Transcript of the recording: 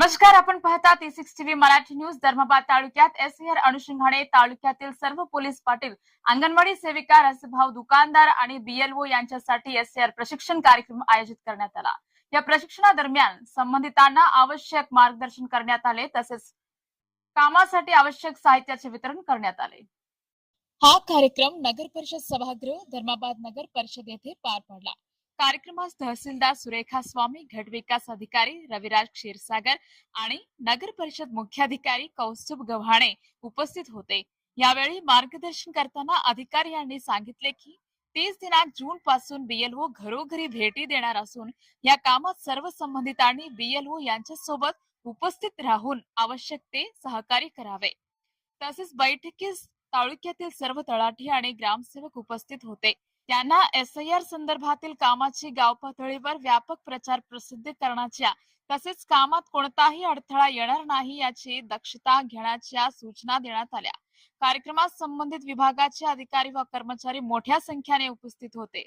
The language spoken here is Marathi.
नमस्कार, आपण पाहतात E6 TV Marathi news. Dharmabad तालुक्यात SAR अनुषंगाने तालुक्यातील सर्व पोलीस पाटील, अंगणवाडी सेविका, रसभाव दुकानदार आणि BLO यांच्यासाठी SAR प्रशिक्षण कार्यक्रम आयोजित करण्यात आला. या प्रशिक्षणादरम्यान संबंधितांना आवश्यक मार्गदर्शन करण्यात आले, तसेच कामासाठी आवश्यक साहित्याचे वितरण करण्यात आले. हा कार्यक्रम नगर परिषद सभागृह धर्माबाद नगर परिषद येथे पार पडला. कार्यक्रमास तहसीलदार सुरेखा स्वामी, गट विकास अधिकारी रविराज क्षीरसागर आणि नगर परिषद मुख्याधिकारी कौस्तुभ गव्हाणे उपस्थित होते. यावेळी मार्गदर्शन करताना अधिकारी यांनी सांगितले की 30 दिनांक जून पासून BLO घरोघरी भेटी देणार असून या कामात सर्व संबंधितांनी BLO यांच्या सोबत उपस्थित राहून आवश्यक ते सहकार्य करावे. तसेच बैठकीस तालुक्यातील सर्व तळाठी आणि ग्रामसेवक उपस्थित होते. त्यांना SIR संदर्भातील कामाची गाव पातळीवर व्यापक प्रचार प्रसिद्ध करण्याच्या तसेच कामात कोणताही अडथळा येणार नाही याची दक्षता घेण्याच्या सूचना देण्यात आल्या. कार्यक्रमात संबंधित विभागाचे अधिकारी व कर्मचारी मोठ्या संख्येने उपस्थित होते.